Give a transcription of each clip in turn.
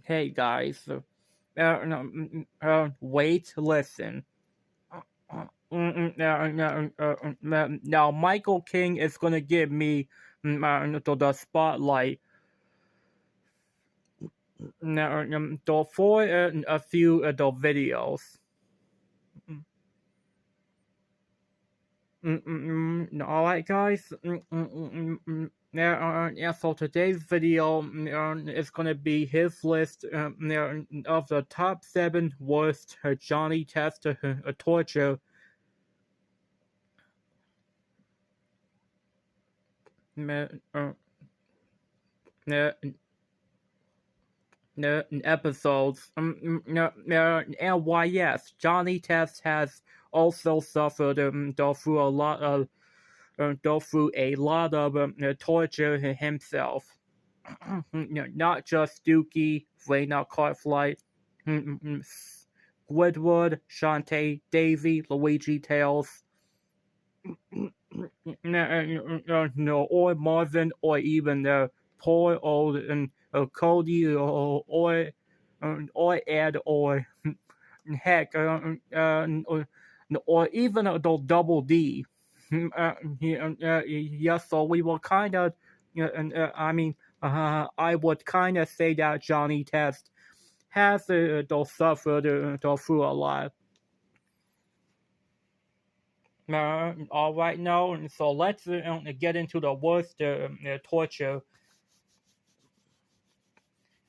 Hey guys, wait, listen. Now Michael King is gonna give me the spotlight for a few the videos. All right, guys. Yeah. So today's video is gonna be his list of the top 7 worst Johnny Test torture uh, uh, uh, episodes. And why, yes, Johnny Test has also suffered through a lot of torture himself. Not just Dookie, Raina Cartflight, Squidward, Shantae, Daisy, Luigi Tales, no, or Marvin, or even poor old Cody, or Ed, or heck, or even the Double D. Yeah, so we will kind of, I would kind of say that Johnny Test has suffered through a lot. All right, now, so let's get into the worst torture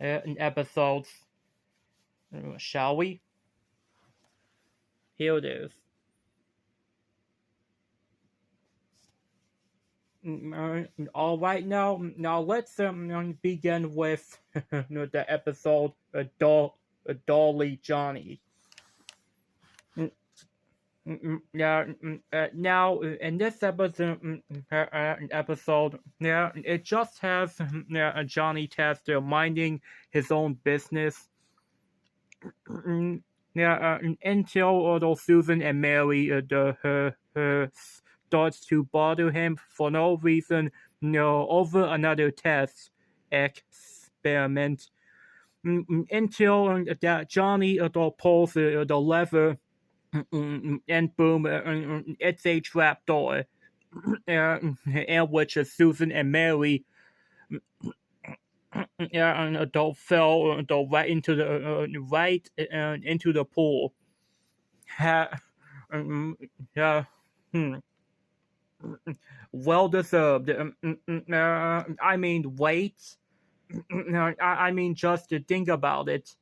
episodes, shall we? Here it is. All right, now let's begin with the episode Dolly Johnny. Now in this episode, it just has Johnny Test minding his own business. Until Susan and Mary starts to bother him for no reason, over another test experiment. Until that Johnny pulls the lever, and boom, it's a trap door, in which Susan and Mary fell right into the pool. Well deserved. I mean, wait. I mean, just to think about it.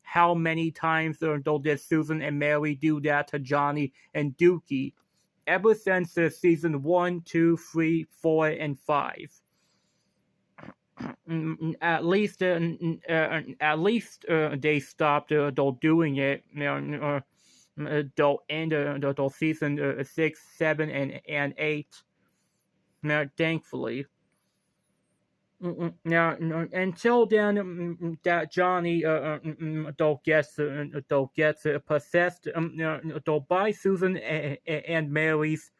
How many times did Susan and Mary do that to Johnny and Dookie? Ever since season 1, 2, 3, 4, and 5. At least they stopped doing it. They'll end season 6, 7, and 8. Thankfully. Now, until then, that Johnny gets possessed by Susan and Mary's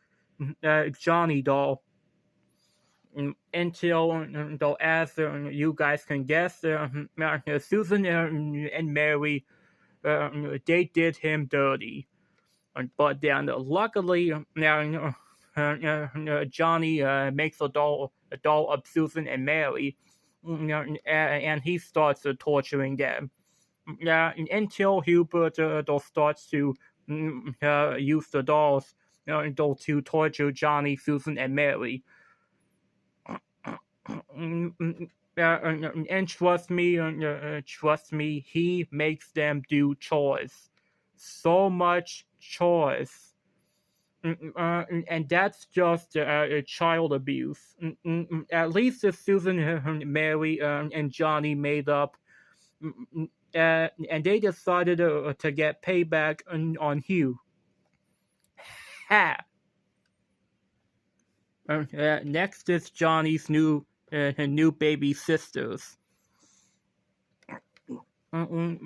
Johnny doll. Until, as you guys can guess, Susan and Mary, they did him dirty. But then, luckily, Johnny makes a doll of Susan and Mary, and he starts torturing them. Until Hubert starts to use the dolls to torture Johnny, Susan, and Mary. And trust me, he makes them do chores. So much chores. And that's just child abuse. At least Susan, Mary, and Johnny made up, and they decided to get payback on Hugh. Ha! Next is Johnny's new baby sisters. Okay,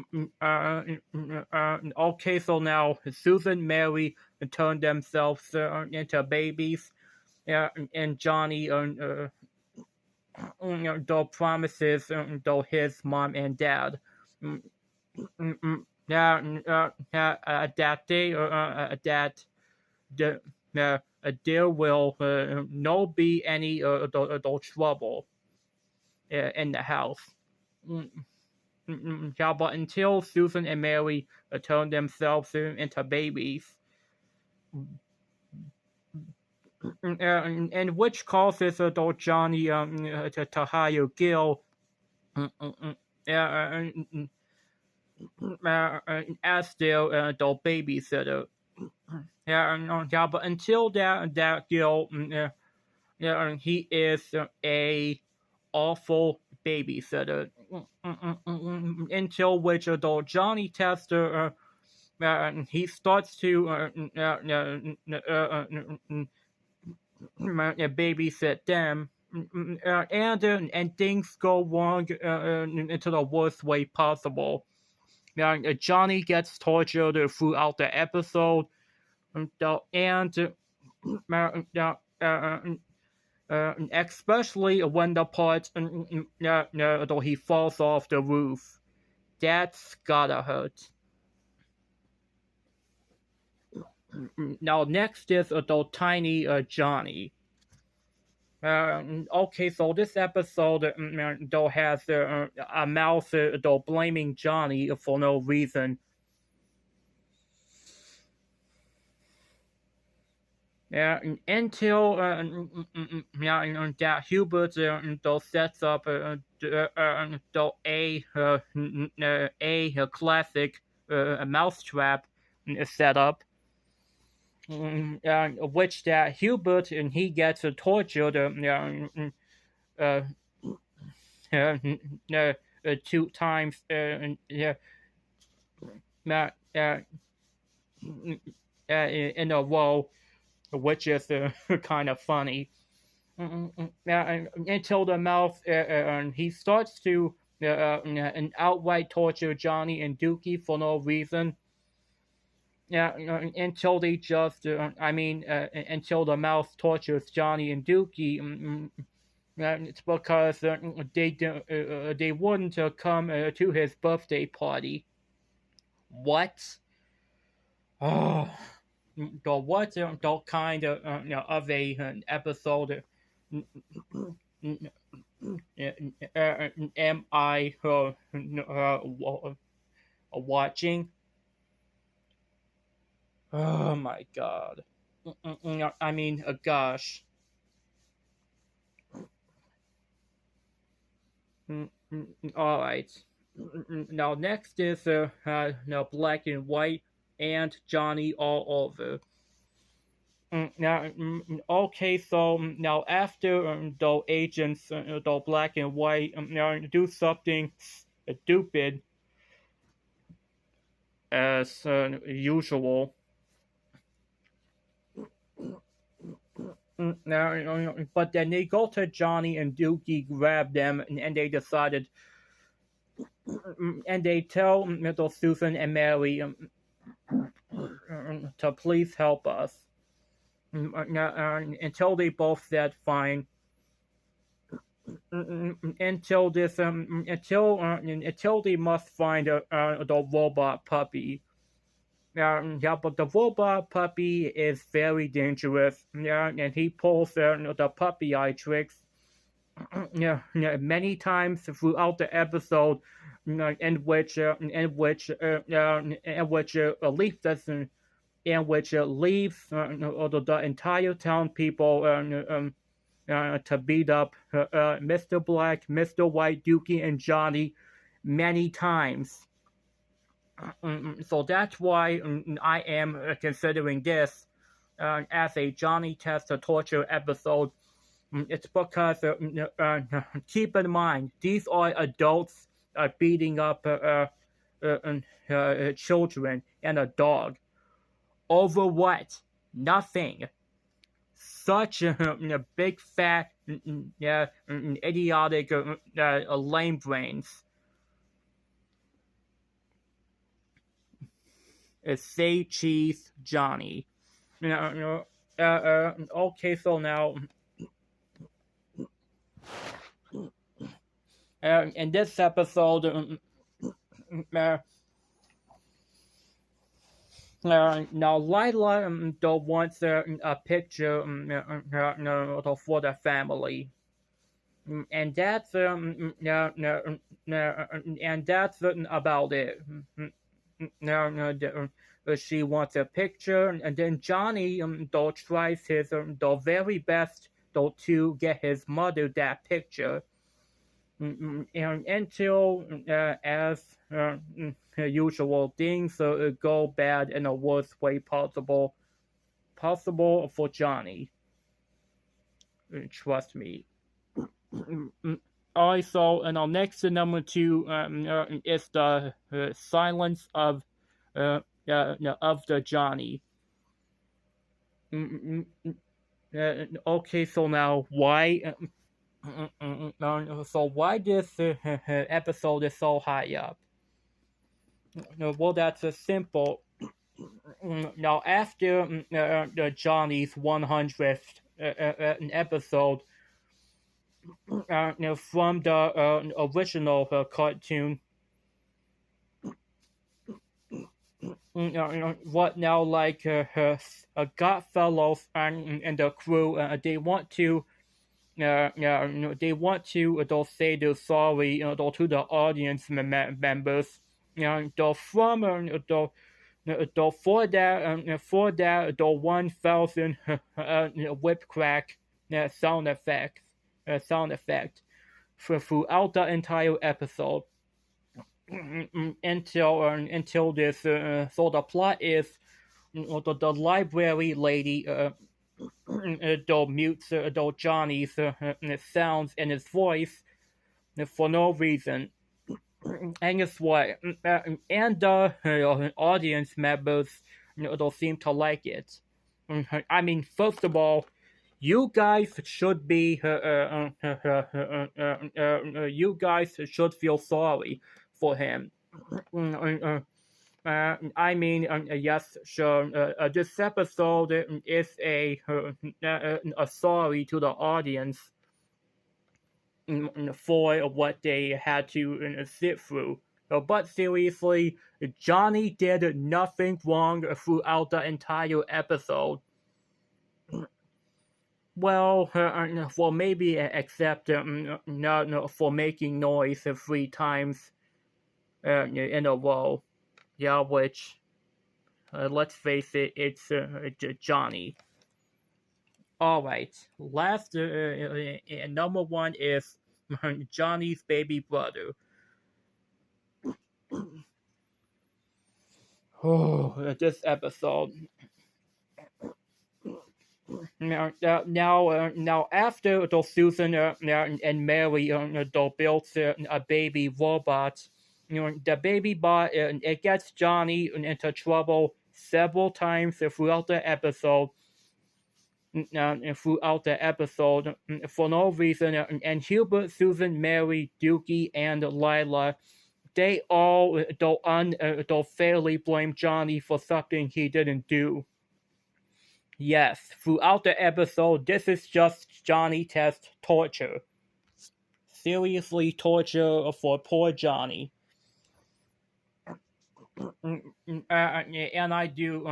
so now Susan, Mary turned themselves into babies, and Johnny promises his mom and dad. that the, there will no be any adult trouble in the house. Yeah, but until Susan and Mary turn themselves into babies, and which causes adult Johnny to hire Gil as their adult babysitter. Yeah, but until that Gil, he is a awful babysitter. Until which adult Johnny Tester, he starts to babysit them, and things go wrong into the worst way possible. Johnny gets tortured throughout the episode, and especially when the part he falls off the roof. That's gotta hurt. Now next is adult tiny Johnny. Okay, so this episode though has a mouse though blaming Johnny for no reason. Until that Hubert though sets up though a classic mousetrap set up. Which that Hubert and he gets tortured 2 times in a row, which is kind of funny. Until the mouse he starts to outright torture Johnny and Dookie for no reason. Until they just, until the mouse tortures Johnny and Dookie, it's because they wouldn't come to his birthday party. What? Oh, what kind of a episode am I watching? Oh my god. Gosh. Alright. Now, next is black and white and Johnny all over. Okay, so now after the agents, the black and white, do something stupid as usual. But then they go to Johnny and Dookie, grab them, and they decided, and they tell Susan and Mary to please help us. Until they both said fine. Until they must find the robot puppy. But the robot puppy is very dangerous. And he pulls the puppy eye tricks. Many times throughout the episode, in which leaves the entire town people to beat up Mr. Black, Mr. White, Dookie, and Johnny many times. So that's why I am considering this as a Johnny Test torture episode. It's because, keep in mind, these are adults beating up children and a dog. Over what? Nothing. Such a big, fat, idiotic, lame brains. Say cheese, Johnny. Okay, so now, in this episode, Now Lila don't want a picture for the family. And that's and that's about it. She wants a picture, and then Johnny though tries his the very best though to get his mother that picture. And until as usual things go bad in the worst way possible for Johnny. Trust me. Also, next to number two is the silence of the Johnny. Okay, so now why? So why this episode is so high up? Well, that's simple. Now, after Johnny's 100th episode, from the original cartoon, what now like her Godfellows and the crew, they want to say they're sorry to the audience members, from for that the 1,000 whip crack sound effect throughout the entire episode until this. So the plot is the library lady mutes Johnny's sounds in his voice for no reason. And guess what? And the audience members seem to like it. I mean, first of all, you guys should be you guys should feel sorry for him. I mean, yes, sure. This episode is a sorry to the audience for what they had to sit through. But seriously, Johnny did nothing wrong throughout the entire episode. Well, maybe except for making noise 3 times in a row. Yeah, which, let's face it, it's Johnny. Alright, last, number 1 is Johnny's baby brother. Oh, this episode. Now, after Susan and Mary built a baby robot, the baby bot it gets Johnny into trouble several times throughout the episode. For no reason, and Hubert, Susan, Mary, Dookie, and Lila, they all fairly blame Johnny for something he didn't do. Yes, throughout the episode, this is just Johnny test torture. Seriously, torture for poor Johnny. And I do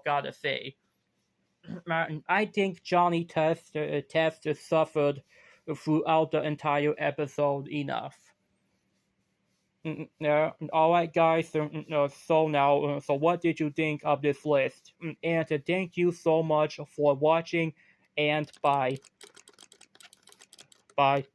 gotta say, I think Johnny Test suffered throughout the entire episode enough. Alright guys, so now, so what did you think of this list? And thank you so much for watching, and bye. Bye.